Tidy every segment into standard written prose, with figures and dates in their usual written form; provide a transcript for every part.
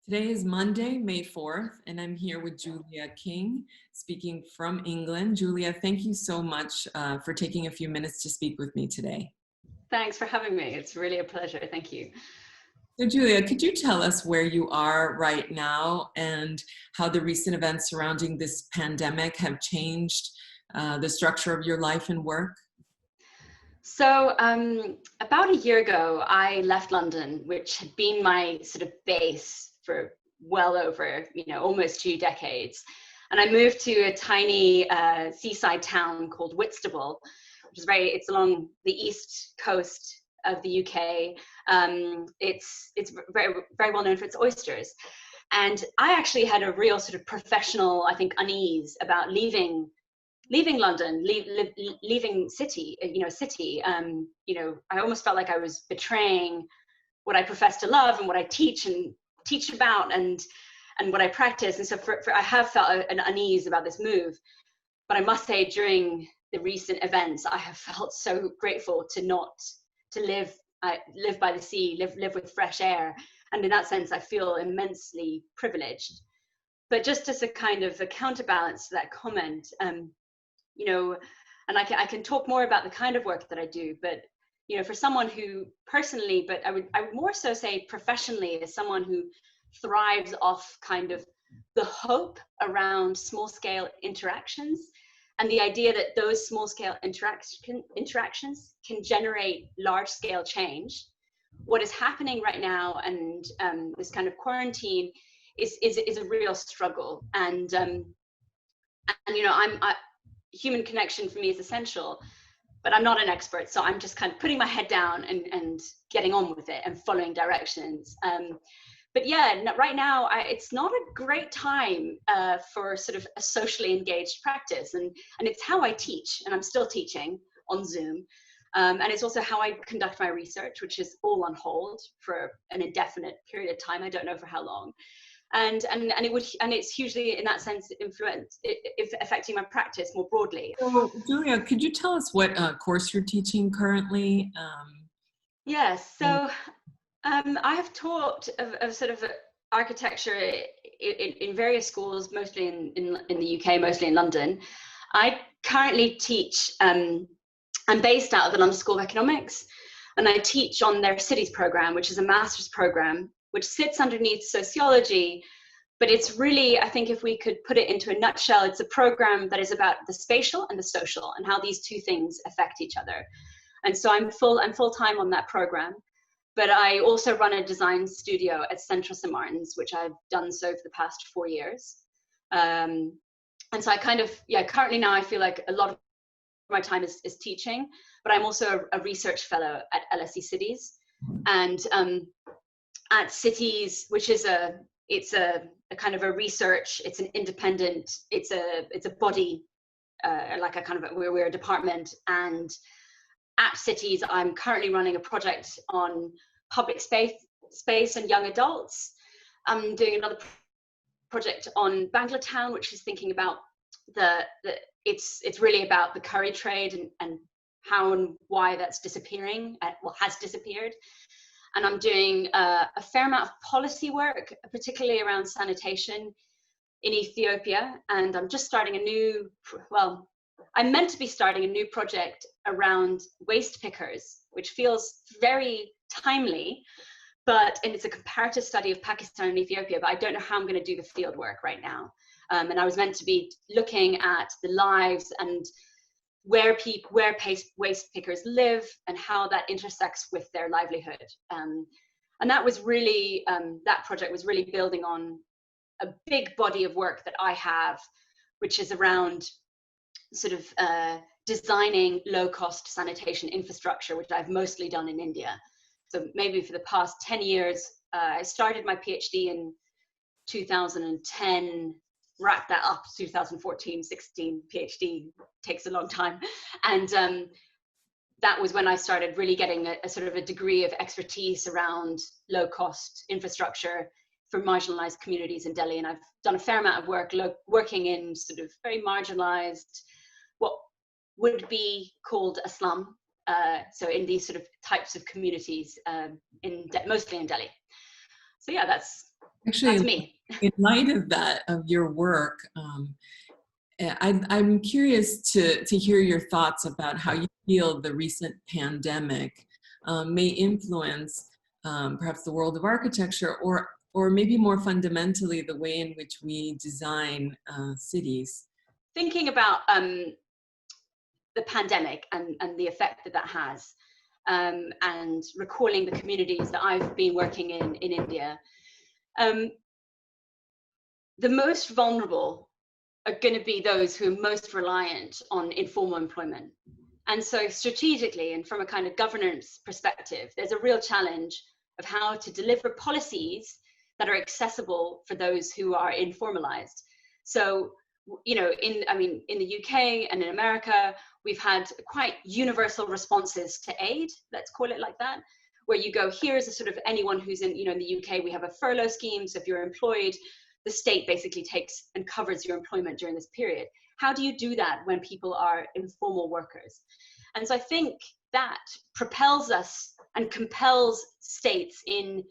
Today is Monday, May 4th, and I'm here with Julia King, speaking from England. Julia, thank you so much for taking a few minutes to speak with me today. Thanks for having me. It's really a pleasure. Thank you. So Julia, could you tell us where you are right now and how the recent events surrounding this pandemic have changed the structure of your life and work? So about a year ago, I left London, which had been my sort of base for well over, almost 2 decades. And I moved to a tiny seaside town called Whitstable, which is it's along the east coast of the UK. It's very, very well known for its oysters. And I actually had a real sort of professional, I think, unease about leaving London, leaving city. I almost felt like I was betraying what I profess to love and what I teach about and what I practice. And so I have felt an unease about this move. But I must say, during the recent events, I have felt so grateful to live by the sea, live with fresh air. And in that sense, I feel immensely privileged. But just as a kind of a counterbalance to that comment, and I can talk more about the kind of work that I do, but for someone who personally, but I would more so say professionally, as someone who thrives off kind of the hope around small scale interactions and the idea that those small scale interactions can generate large scale change. What is happening right now and this kind of quarantine is a real struggle, and human connection for me is essential, but I'm not an expert, so I'm just kind of putting my head down and getting on with it and following directions. But yeah, right now it's not a great time for sort of a socially engaged practice, and it's how I teach, and I'm still teaching on Zoom, and it's also how I conduct my research, which is all on hold for an indefinite period of time. I don't know for how long. And it's hugely, in that sense, affecting my practice more broadly. So, Julia, could you tell us what course you're teaching currently? Yes, so I have taught of sort of architecture in various schools, mostly in the UK, mostly in London. I currently teach. I'm based out of the London School of Economics, and I teach on their Cities program, which is a master's program, which sits underneath sociology, but it's really, I think if we could put it into a nutshell, it's a program that is about the spatial and the social and how these two things affect each other. And so I'm full-time on that program, but I also run a design studio at Central St. Martin's, which I've done so for the past 4 years. And so I kind of, currently now I feel like a lot of my time is teaching, but I'm also a research fellow at LSE Cities. And at Cities, which is it's a kind of a research, it's an independent, it's a body, like a kind of we're a department. And at Cities, I'm currently running a project on public space and young adults. I'm doing another project on Bangla Town, which is thinking about it's really about the curry trade and how and why that's disappearing, has disappeared. And I'm doing a fair amount of policy work, particularly around sanitation in Ethiopia. And I'm just starting I'm meant to be starting a new project around waste pickers, which feels very timely, and it's a comparative study of Pakistan and Ethiopia, but I don't know how I'm going to do the field work right now. And I was meant to be looking at the lives and where waste pickers live and how that intersects with their livelihood. And that was really, that project was really building on a big body of work that I have, which is around sort of designing low-cost sanitation infrastructure, which I've mostly done in India. So maybe for the past 10 years, I started my PhD in 2010, wrapped that up 2014, 16. PhD takes a long time. And that was when I started really getting a sort of a degree of expertise around low-cost infrastructure for marginalized communities in Delhi. And I've done a fair amount of work working in sort of very marginalized, what would be called a slum. So in these sort of types of communities, mostly in Delhi. So yeah, that's Actually, That's me. in light of that, of your work, I'm curious to hear your thoughts about how you feel the recent pandemic may influence perhaps the world of architecture, or maybe more fundamentally the way in which we design cities. Thinking about the pandemic and the effect that that has, and recalling the communities that I've been working in India, the most vulnerable are going to be those who are most reliant on informal employment. And so strategically and from a kind of governance perspective, there's a real challenge of how to deliver policies that are accessible for those who are informalized. So, you know, in the UK and in America, we've had quite universal responses to aid, let's call it like that, where you go, here's a sort of anyone who's in, you know, in the UK, we have a furlough scheme. So if you're employed, the state basically takes and covers your employment during this period. How do you do that when people are informal workers? And so I think that propels us and compels states in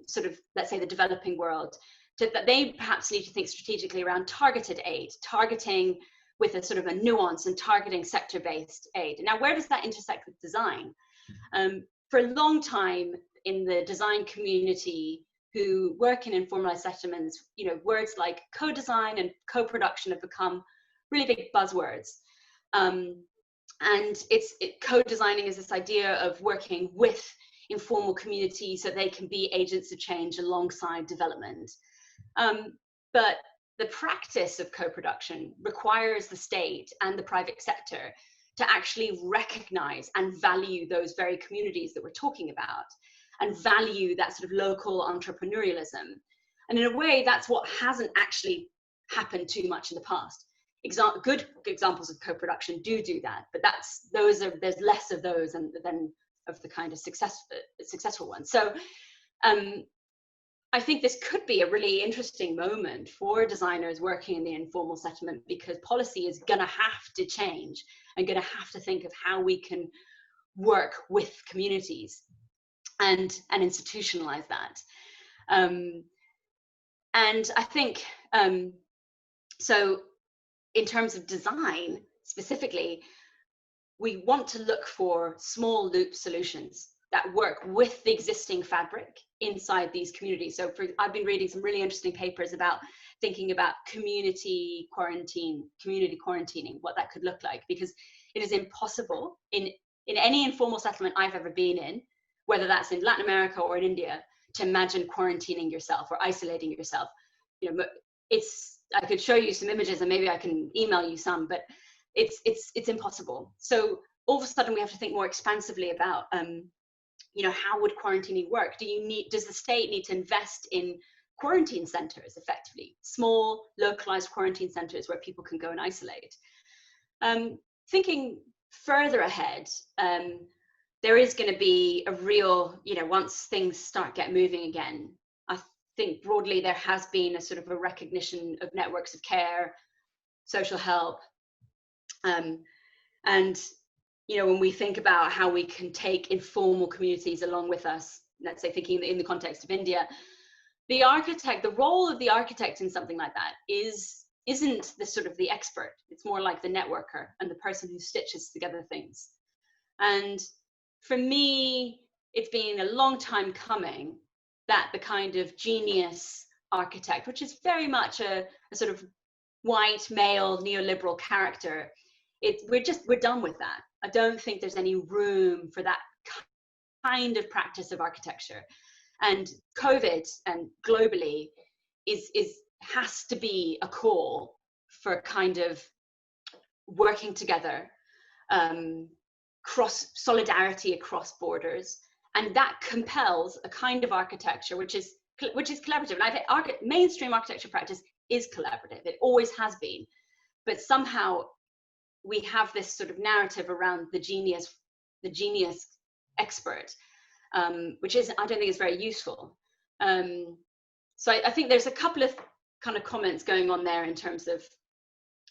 sort of, let's say, the developing world, that they perhaps need to think strategically around targeted aid, targeting with a sort of a nuance and targeting sector-based aid. Now, where does that intersect with design? For a long time in the design community who work in informalized settlements, you know, words like co-design and co-production have become really big buzzwords. And co-designing is this idea of working with informal communities so they can be agents of change alongside development. But the practice of co-production requires the state and the private sector to actually recognize and value those very communities that we're talking about, and value that sort of local entrepreneurialism. And in a way, that's what hasn't actually happened too much in the past. Good examples of co-production do that, but there's less of those than of the kind of successful ones. So I think this could be a really interesting moment for designers working in the informal settlement, because policy is going to have to change and going to have to think of how we can work with communities and institutionalize that. And I think, so in terms of design specifically, we want to look for small loop solutions that work with the existing fabric inside these communities. So I've been reading some really interesting papers about thinking about community quarantine, community quarantining, what that could look like, because it is impossible in any informal settlement I've ever been in, whether that's in Latin America or in India, to imagine quarantining yourself or isolating yourself. You know, I could show you some images and maybe I can email you some, but it's impossible. So all of a sudden we have to think more expansively about, you know, how would quarantining work? Does the state need to invest in quarantine centers effectively, small localized quarantine centers where people can go and isolate? Thinking further ahead, there is going to be a real, you know, once things start moving again, I think broadly there has been a sort of a recognition of networks of care, social help, and you know, when we think about how we can take informal communities along with us, let's say thinking in the context of India, the role of the architect in something like that isn't the sort of the expert. It's more like the networker and the person who stitches together things. And for me, it's been a long time coming that the kind of genius architect, which is very much a sort of white male neoliberal character, we're done with that. I don't think there's any room for that kind of practice of architecture. And COVID and globally has to be a call for kind of working together, solidarity across borders, and that compels a kind of architecture which is collaborative. And I think mainstream architecture practice is collaborative. It always has been, but somehow we have this sort of narrative around the genius expert, which I don't think is very useful. So I think there's a couple of kind of comments going on there in terms of,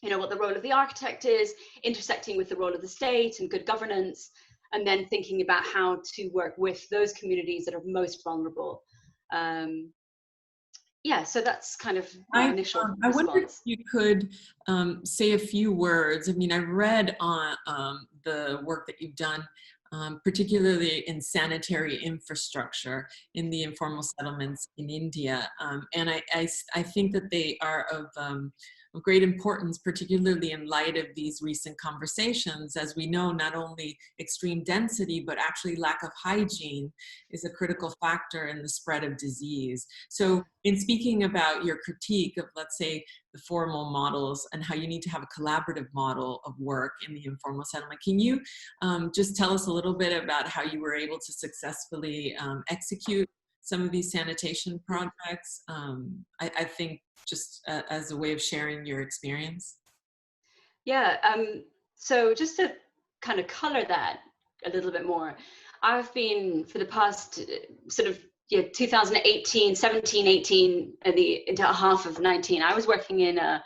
you know, what the role of the architect is, intersecting with the role of the state and good governance, and then thinking about how to work with those communities that are most vulnerable. yeah, so that's kind of my I, initial I wonder if response. you could say a few words. I mean, I've read on the work that you've done, particularly in sanitary infrastructure in the informal settlements in India. And I think that they are of great importance, particularly in light of these recent conversations. As we know, not only extreme density, but actually lack of hygiene is a critical factor in the spread of disease. So in speaking about your critique of, let's say, the formal models and how you need to have a collaborative model of work in the informal settlement, can you just tell us a little bit about how you were able to successfully execute some of these sanitation projects? I think just as a way of sharing your experience. Yeah, so just to kind of color that a little bit more, I've been for the past sort of 2018, 17, 18, and into half of 19, I was working in a,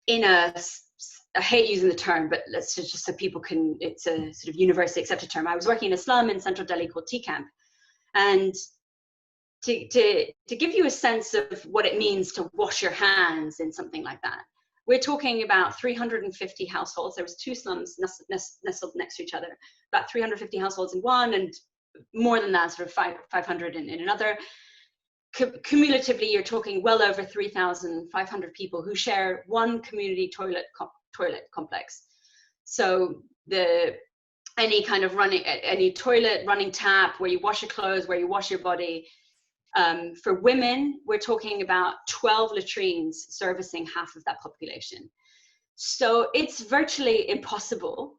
I hate using the term, but let's just so people can, it's a sort of universally accepted term. I was working in a slum in central Delhi called Tea Camp. And to give you a sense of what it means to wash your hands in something like that, we're talking about 350 households. There was two slums nestled next to each other, about 350 households in one, and more than that, sort of 500 in another. Cumulatively, you're talking well over 3,500 people who share one community toilet complex. So any kind of any toilet, running tap, where you wash your clothes, where you wash your body. For women, we're talking about 12 latrines servicing half of that population. So it's virtually impossible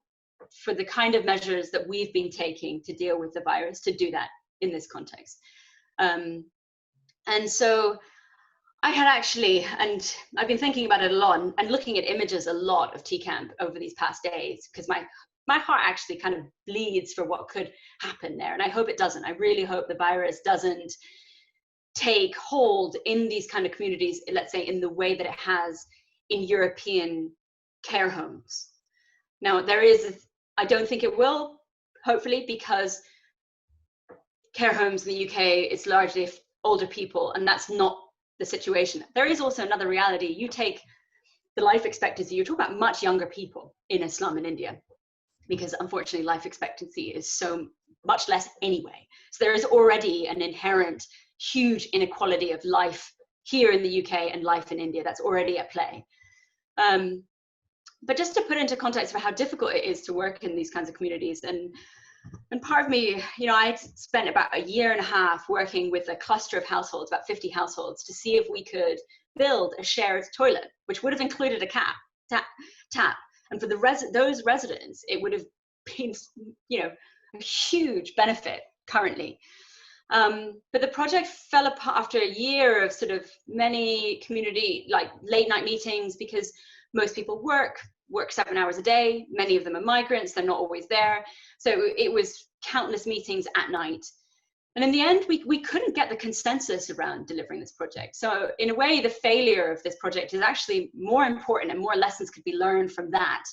for the kind of measures that we've been taking to deal with the virus to do that in this context. And so I had actually, and I've been thinking about it a lot and looking at images a lot of Tea Camp over these past days, because my heart actually kind of bleeds for what could happen there. And I hope it doesn't. I really hope the virus doesn't take hold in these kind of communities, let's say in the way that it has in European care homes. Now, I don't think it will, hopefully, because care homes in the UK, it's largely older people, and that's not the situation. There is also another reality. You take the life expectancy, you're talking about much younger people in a slum in India, because unfortunately life expectancy is so much less anyway. So there is already an inherent huge inequality of life here in the UK and life in India that's already at play. But just to put into context for how difficult it is to work in these kinds of communities, and part of me, I spent about a year and a half working with a cluster of households, about 50 households, to see if we could build a shared toilet, which would have included a tap. And for those residents, it would have been, a huge benefit currently. But the project fell apart after a year of sort of many community, like late night meetings, because most people work 7 hours a day. Many of them are migrants. They're not always there. So it was countless meetings at night. And in the end, we couldn't get the consensus around delivering this project. So in a way, the failure of this project is actually more important, and more lessons could be learned from that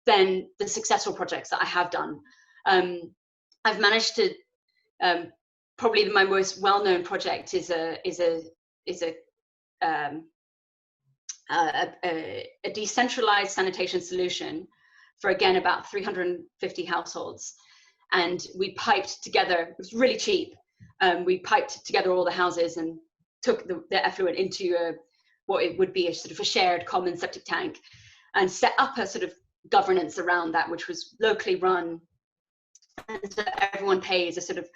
than the successful projects that I have done. I've managed to, probably my most well-known project is a decentralized sanitation solution for, again, about 350 households. And we piped together, it was really cheap. We piped together all the houses and took the effluent into what it would be a sort of a shared common septic tank, and set up a sort of governance around that, which was locally run. And so everyone pays a sort of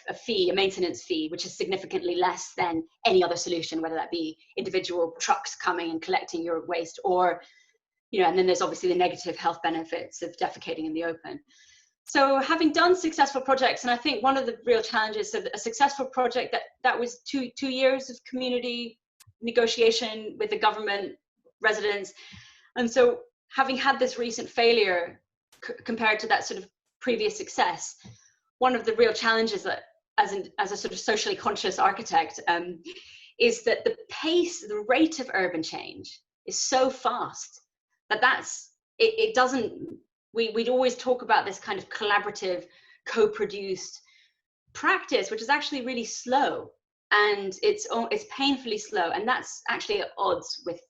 a fee, a maintenance fee, which is significantly less than any other solution, whether that be individual trucks coming and collecting your waste, or, and then there's obviously the negative health benefits of defecating in the open. So having done successful projects, and I think one of the real challenges of a successful project that was two years of community negotiation with the government, residents. And so having had this recent failure compared to that sort of previous success, one of the real challenges that as a sort of socially conscious architect is that the rate of urban change is so fast that it doesn't, we'd always talk about this kind of collaborative, co-produced practice, which is actually really slow. and it's painfully slow, and that's actually at odds with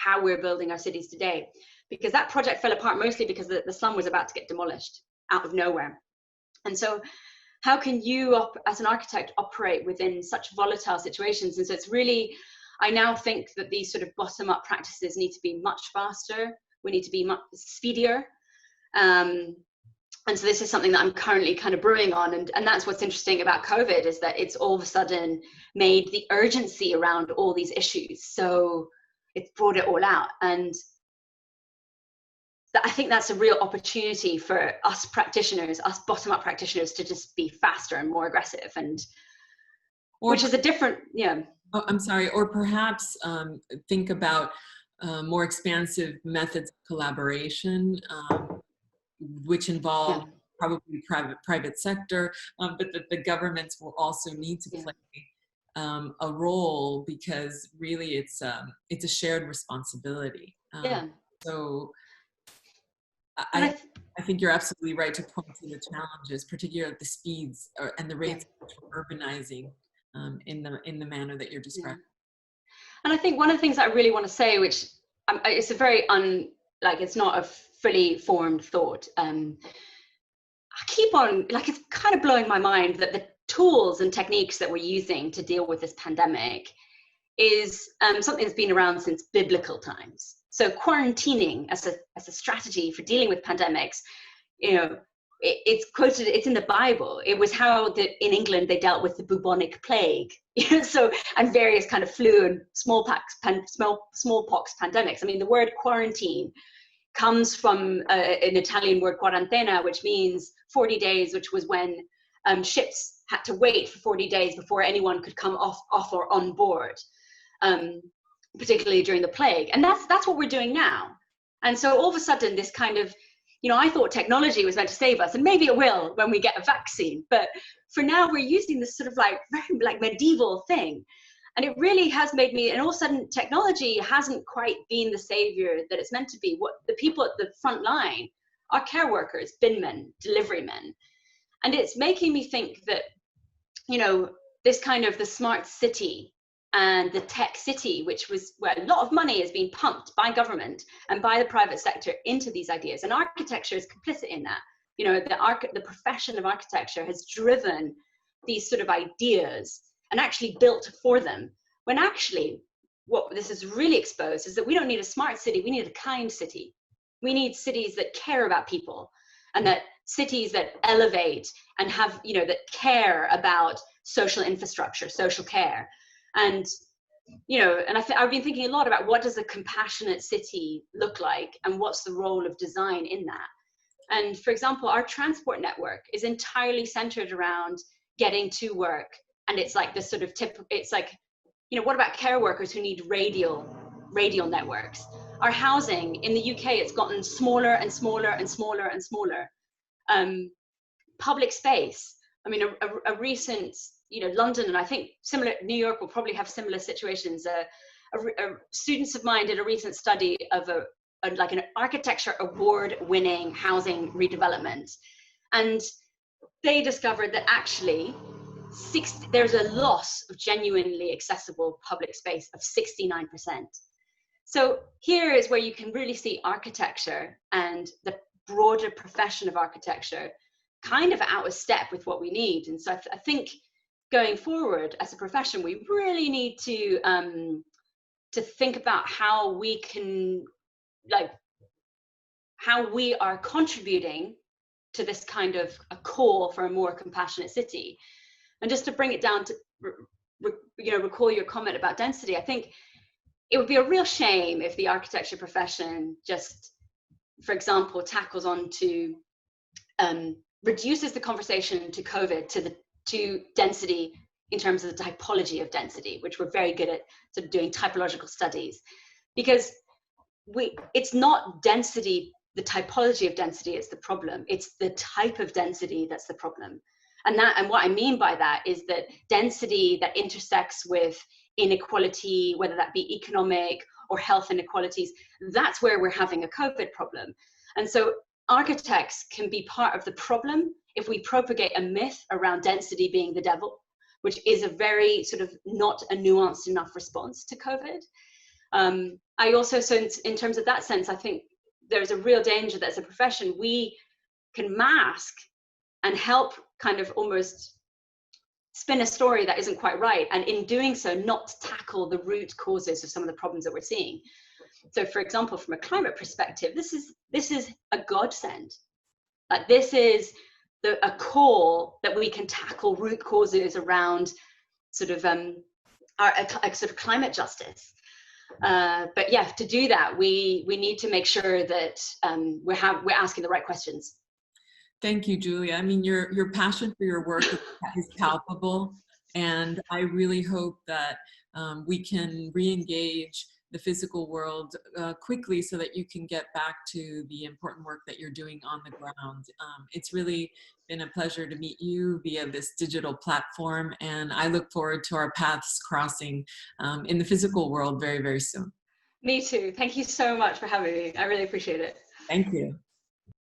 how we're building our cities today, because that project fell apart mostly because the slum was about to get demolished out of nowhere. And so how can you as an architect operate within such volatile situations? And so it's really, I now think that these sort of bottom-up practices need to be much faster. We need to be much speedier. And so this is something that I'm currently kind of brewing on. And that's what's interesting about COVID, is that it's all of a sudden made the urgency around all these issues. So it's brought it all out. And I think that's a real opportunity for us practitioners, us bottom-up practitioners, to just be faster and more aggressive, and which is a different, yeah. Oh, I'm sorry. Or perhaps think about more expansive methods of collaboration, which involve probably private sector, but that the governments will also need to play a role, because really it's a shared responsibility. So I think you're absolutely right to point to the challenges, particularly the speeds and the rates at which we're urbanizing in the manner that you're describing. And I think one of the things that I really want to say, which it's a very it's not a fully formed thought. I keep on, it's kind of blowing my mind that the tools and techniques that we're using to deal with this pandemic is something that's been around since biblical times. So quarantining as a strategy for dealing with pandemics, it's quoted, it's in the Bible. It was how in England they dealt with the bubonic plague, so, and various kind of flu and smallpox pandemics. I mean, the word quarantine comes from an Italian word quarantena, which means 40 days, which was when ships had to wait for 40 days before anyone could come off or on board, particularly during the plague. And that's what we're doing now. And so all of a sudden, this kind of, I thought technology was meant to save us, and maybe it will when we get a vaccine. But for now, we're using this sort of very medieval thing. And it really has made me, and all of a sudden, technology hasn't quite been the savior that it's meant to be. What the people at the front line are care workers, bin men, delivery men. And it's making me think that, this kind of the smart city and the tech city, which was where a lot of money is being pumped by government and by the private sector into these ideas. And architecture is complicit in that. The profession of architecture has driven these sort of ideas and actually built for them, when actually what this is really exposed is that we don't need a smart city, we need a kind city. We need cities that care about people, and that cities that elevate and have, that care about social infrastructure, social care. And, and I've been thinking a lot about what does a compassionate city look like, and what's the role of design in that. And for example, our transport network is entirely centered around getting to work. And it's like this sort of it's like, what about care workers who need radial networks? Our housing in the UK, it's gotten smaller and smaller and smaller and smaller. Public space, I mean, a recent, London, and I think similar, New York will probably have similar situations. Students of mine did a recent study of an architecture award-winning housing redevelopment. And they discovered that actually there's a loss of genuinely accessible public space of 69%. So here is where you can really see architecture and the broader profession of architecture kind of out of step with what we need. And so I think going forward as a profession, we really need to think about how we can, how we are contributing to this kind of a call for a more compassionate city. And just to bring it down to, recall your comment about density, I think it would be a real shame if the architecture profession just, for example, tackles on to, reduces the conversation to COVID to density in terms of the typology of density, which we're very good at sort of doing typological studies. Because it's not density, the typology of density, it's the problem. It's the type of density that's the problem. And what I mean by that is that density that intersects with inequality, whether that be economic or health inequalities, that's where we're having a COVID problem. And so architects can be part of the problem if we propagate a myth around density being the devil, which is a very sort of not a nuanced enough response to COVID. I also, so in terms of that sense, I think there's a real danger that as a profession, we can mask and help kind of almost spin a story that isn't quite right. And in doing so, not tackle the root causes of some of the problems that we're seeing. So for example, from a climate perspective, this is a godsend. Like this is a call that we can tackle root causes around sort of a sort of climate justice. But yeah, to do that, we need to make sure that we're asking the right questions. Thank you, Julia. I mean, your passion for your work is palpable, and I really hope that we can re-engage the physical world quickly so that you can get back to the important work that you're doing on the ground. It's really been a pleasure to meet you via this digital platform, and I look forward to our paths crossing in the physical world very, very soon. Me too. Thank you so much for having me. I really appreciate it. Thank you.